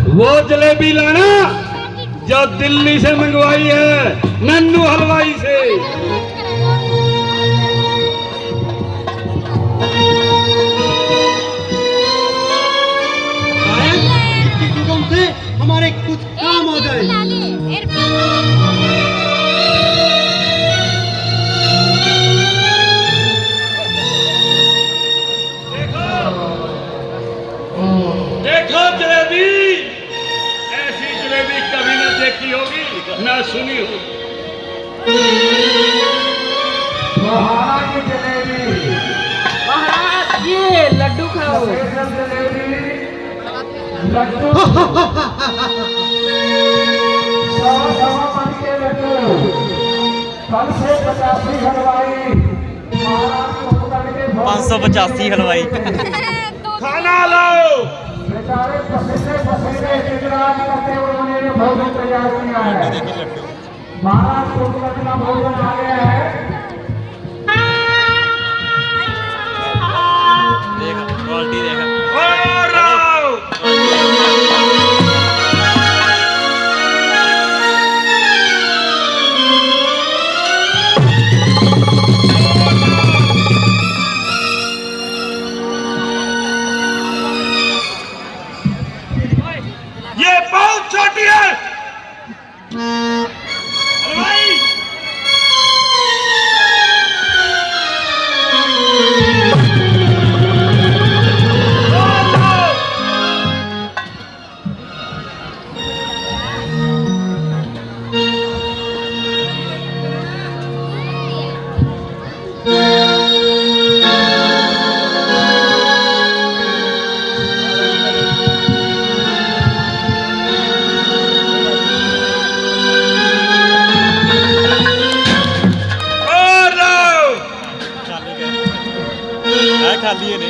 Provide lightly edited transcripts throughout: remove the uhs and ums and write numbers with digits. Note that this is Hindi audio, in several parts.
वो जलेबी लाना जो दिल्ली से मंगवाई है नन्नू हलवाई से। से हमारे कुछ काम हो गए। देखो जलेबी, ऐसी जलेबी कभी न देखी होगी न सुनी होगी। महाराज की जलेबी, महाराज ये लड्डू खाओ। जलेबी लड्डू सवा मन के लड्डू कल से 85 हलवाई महाराज को पकड़ के 585 हलवाई खाना लो। बेचारे पसीने पसीने इंतजार करते हुए उन्होंने भोजन तैयार किया है। महाराज को पकड़ना भोजन आ गया है। देखा क्वालिटी देखा। ये बहुत छोटी है भाई। खाली है ने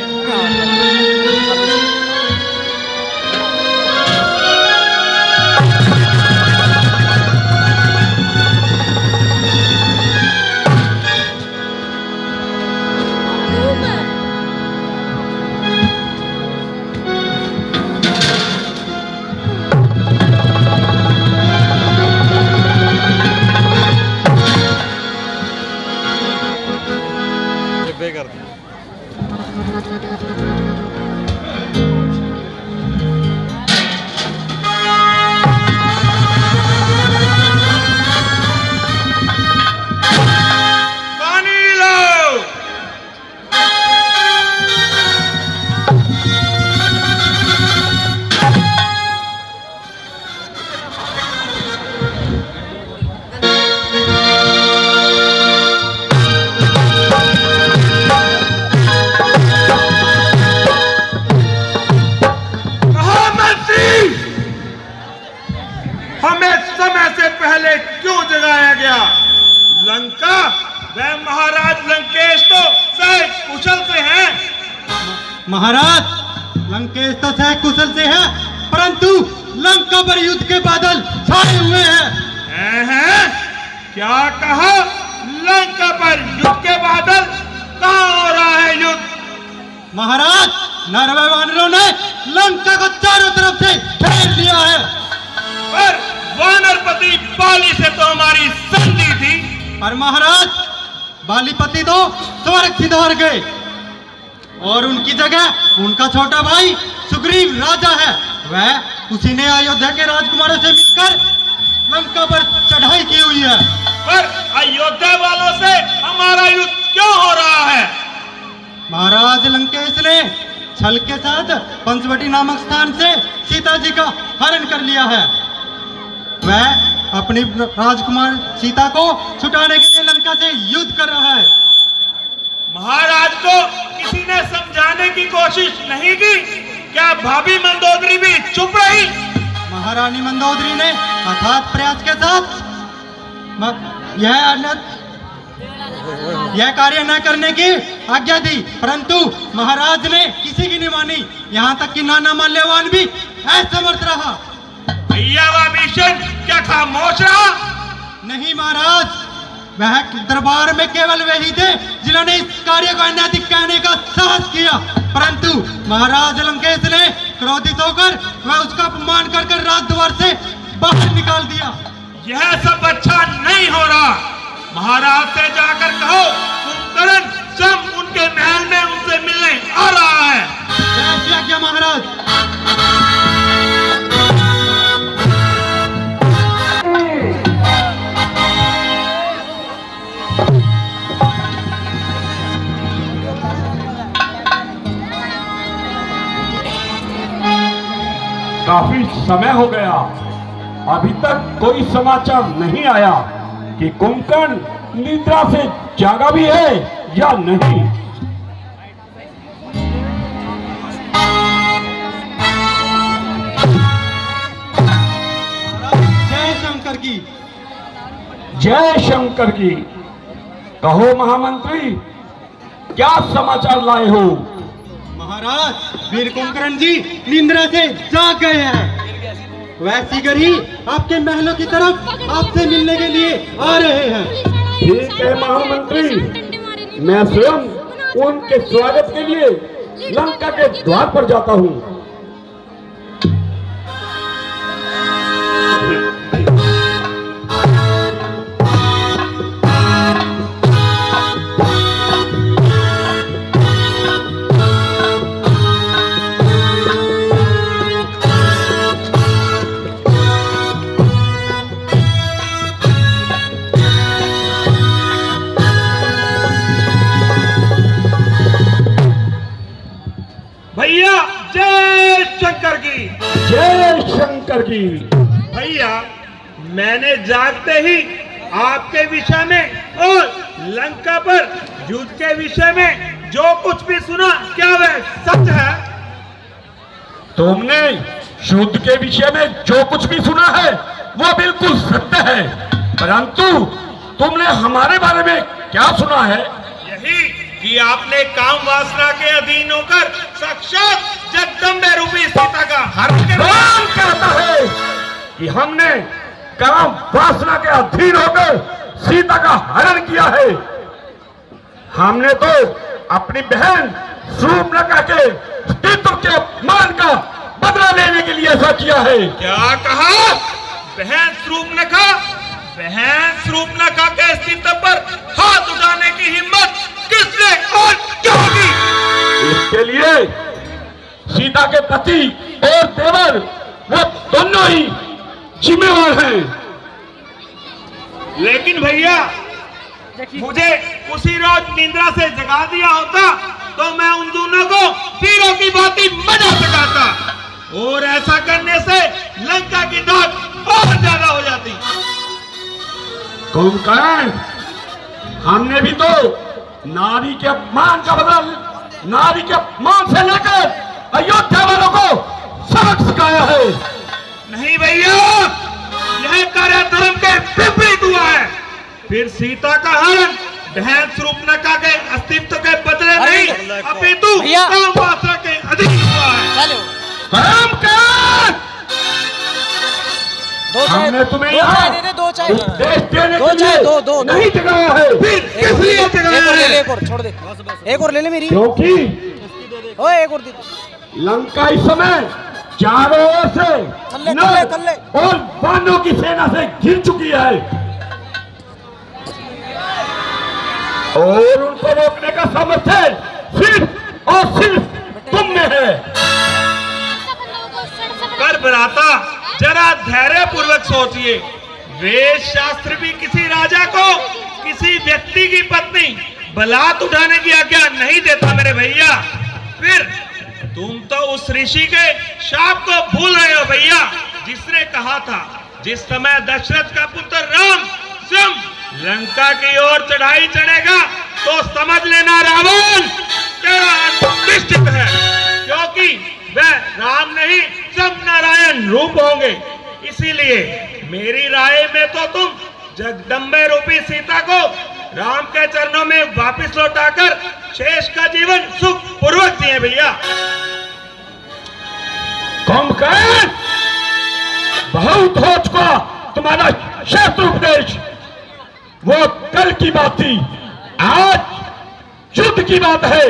कर दी। हमें समय से पहले क्यों जगाया गया? लंका वह महाराज लंकेश तो सहज कुशल से हैं। महाराज लंकेश तो सह कुशल से है, परंतु लंका पर युद्ध के बादल छाए हुए हैं। क्या कहा? लंका पर युद्ध के बादल? कहाँ हो रहा है युद्ध? महाराज नरवे वानरों ने लंका को चारों तरफ से घेर लिया है। पर वानरपति बाली से तो हमारी संधि थी। पर महाराज बालीपति तो स्वर्ग सिधार गए और उनकी जगह उनका छोटा भाई सुग्रीव राजा है। वह उसी ने अयोध्या के राजकुमारों से मिलकर लंका पर चढ़ाई की हुई है। पर अयोध्या वालों से हमारा युद्ध क्यों हो रहा है? महाराज लंकेश ने छल के साथ पंचवटी नामक स्थान से सीता जी का हरण कर लिया है। वह अपनी राजकुमार सीता को छुटाने के लिए लंका से युद्ध कर रहा है। महाराज को किसी ने समझाने की कोशिश नहीं की? क्या भाभी मंदोदरी भी चुप रही? महारानी मंदोदरी ने अथात प्रयास के साथ यह कार्य न करने की आज्ञा दी, परंतु महाराज ने किसी की नहीं मानी। यहाँ तक कि नाना माल्यवान भी असमर्थ रहा। भैया भीषण क्या खामोश रहा? नहीं महाराज, वह दरबार में केवल वही थे जिन्होंने इस कार्य को अनैतिक कहने का साहस किया, परंतु महाराज लंकेश ने क्रोधित होकर वह उसका अपमान कर यह सब अच्छा नहीं हो रहा। महाराज से जाकर कहो कुंभकर्ण स्वयं उनके महल में उनसे मिलने आ रहा है। जय क्या महाराज। काफी समय हो गया, अभी तक कोई समाचार नहीं आया कि कुंभकर्ण निद्रा से जागा भी है या नहीं। जय शंकर की। जय शंकर की। कहो महामंत्री, क्या समाचार लाए हो? महाराज वीर कुंभकर्ण जी निंद्रा से जाग गए हैं। वैसी गरी आपके महलों की तरफ आपसे मिलने के लिए आ रहे हैं। ठीक है महामंत्री, मैं स्वयं उनके स्वागत के लिए लंका के द्वार पर जाता हूँ। भैया जय शंकर की। जय शंकर की। भैया मैंने जागते ही आपके विषय में और लंका पर युद्ध के विषय में जो कुछ भी सुना, क्या वह सच है? तुमने युद्ध के विषय में जो कुछ भी सुना है वो बिल्कुल सत्य है, परंतु तुमने हमारे बारे में क्या सुना है? यही कि आपने काम वासना के अधीन होकर साक्षात जगदम्बे रूपी सीता का हरण कर लिया। कौन कहता है कि हमने काम वासना के अधीन होकर सीता का हरण किया है? हमने तो अपनी बहन शूर्पणखा के अस्तित्व के अपमान का बदला लेने के लिए ऐसा किया है। क्या कहा? बहन शूर्पणखा? बहन शूर्पणखा के अस्तित्व पर हाथ उठाने की हिम्मत किसने और क्यों की? इसके लिए सीता के पति और देवर वो दोनों ही जिम्मेवार हैं। लेकिन भैया मुझे उसी रोज निंद्रा से जगा दिया होता तो मैं उन दोनों को तीरों की भांति बजा सकाता, और ऐसा करने से लंका की दाग और ज्यादा हो जाती। कुंभकर्ण, हमने भी तो नारी के अपमान का बदला, नारी के अपमान से लेकर अयोध्या वालों को सबक सिखाया है। नहीं भैया, यह कार्य धर्म के विपरीत हुआ है। फिर सीता का हरण बहन शूर्पणखा के अस्तित्व के बदले नहीं, अपितु काम वासना के अधीन हुआ है। हमने तुम्हें यहाँ उपदेश देने के लिए दो नहीं जगाया है। फिर किस लिए जगाया है? एक और छोड़ दे, एक और ले ले मेरी। क्योंकि ओए एक और दे। लंका इस समय चारों ओर से थल्ले, नर थल्ले। और वानरों की सेना से घिर चुकी है, और उनको रोकने का सामर्थ्य सिर्फ और सिर्फ तुम में है। कर भ्राता, जरा धैर्य पूर्वक सोचिए। वेद शास्त्र भी किसी राजा को किसी व्यक्ति की पत्नी बलात् उठाने की आज्ञा नहीं देता मेरे भैया। फिर तुम तो उस ऋषि के शाप को भूल रहे हो भैया, जिसने कहा था जिस समय दशरथ का पुत्र राम स्वयं लंका की ओर चढ़ाई चढ़ेगा तो समझ लेना रावण तेरा अंत निश्चित है, क्योंकि वह राम नहीं सब नारायण रूप होंगे। इसीलिए मेरी राय में तो तुम जगदम्बे रूपी सीता को राम के चरणों में वापस लौटाकर शेष का जीवन सुख पूर्वक जिए भैया। कुंभकर्ण, बहुत हो चुका तुम्हारा शास्त्र उपदेश। वो कल की बात थी, आज युद्ध की बात है।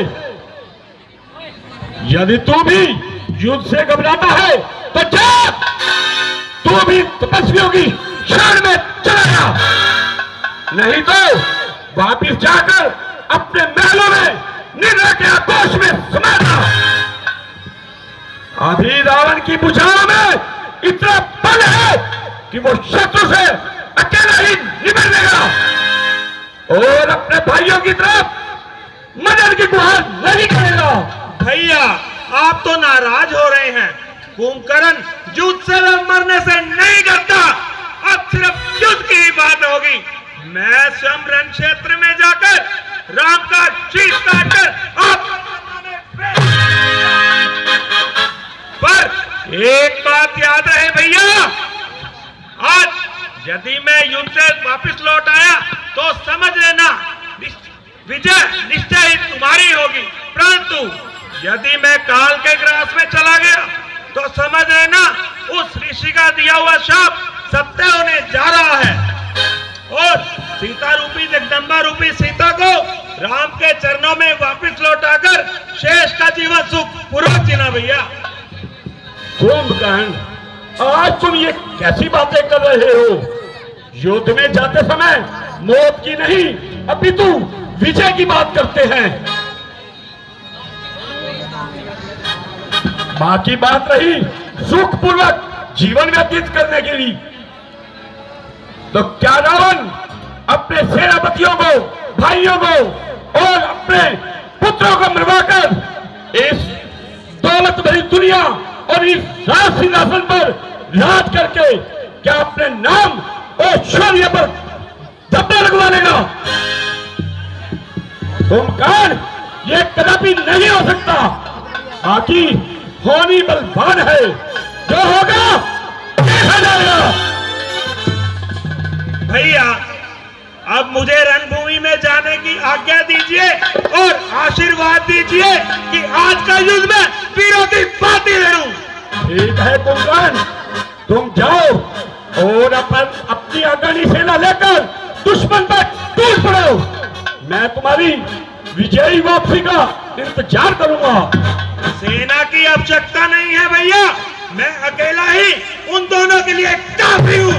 यदि तू भी युद्ध से घबराता है तो जा, तू भी तपस्वियों की क्षण में चला जा, नहीं तो वापिस जाकर अपने महलों में निर्णय के आक्रोश में समा जा। अभी रावण की भुजाओं में इतना बल है कि वो शत्रु से अकेला ही निबट लेगा और अपने भाइयों की तरफ मदद की गुहार नहीं करेगा। भैया आप तो नाराज हो रहे हैं। कुंभकर्ण युद्ध से मरने से नहीं डरता, अब सिर्फ युद्ध की ही बात होगी। मैं स्वयं रण क्षेत्र में जाकर राम का शीश काटकर आप पर एक बात याद रहे भैया, आज यदि मैं युद्ध से वापस लौट आया तो समझ लेना विजय निश्चय ही तुम्हारी होगी, परंतु यदि मैं काल के ग्रास में चला गया तो समझ लेना उस ऋषि का दिया हुआ शाप सत्य होने जा रहा है और सीता रूपी जगदम्बा रूपी सीता को राम के चरणों में वापस लौटाकर शेष का जीवन सुख पूर्वक जीना भैया। कुंभकर्ण, आज तुम ये कैसी बातें कर रहे हो? युद्ध में जाते समय मौत की नहीं अपितु विजय की बात करते हैं। बाकी बात रही सुखपूर्वक जीवन व्यतीत करने के लिए, तो क्या रावण अपने सेनापतियों को, भाइयों को और अपने पुत्रों को मरवाकर इस दौलत भरी दुनिया और इस राज सिंहासन पर राज करके क्या अपने नाम और शौर्य पर धब्बा लगवा लेगा? कुंभकर्ण, ये कदापि नहीं हो सकता। बाकी होनी बलवान है, जो होगा देखा जाएगा। भैया अब मुझे रणभूमि में जाने की आज्ञा दीजिए और आशीर्वाद दीजिए कि आज का युद्ध में वीरों की बातें लड़ूं। ठीक है कुंभकर्ण, तुम जाओ और अपनी अग्रणी सेना लेकर दुश्मन पर टूट पड़ो। मैं तुम्हारी विजयी वापसी का इंतजार करूंगा। सेना की आवश्यकता नहीं है भैया, मैं अकेला ही उन दोनों के लिए काफी हूं।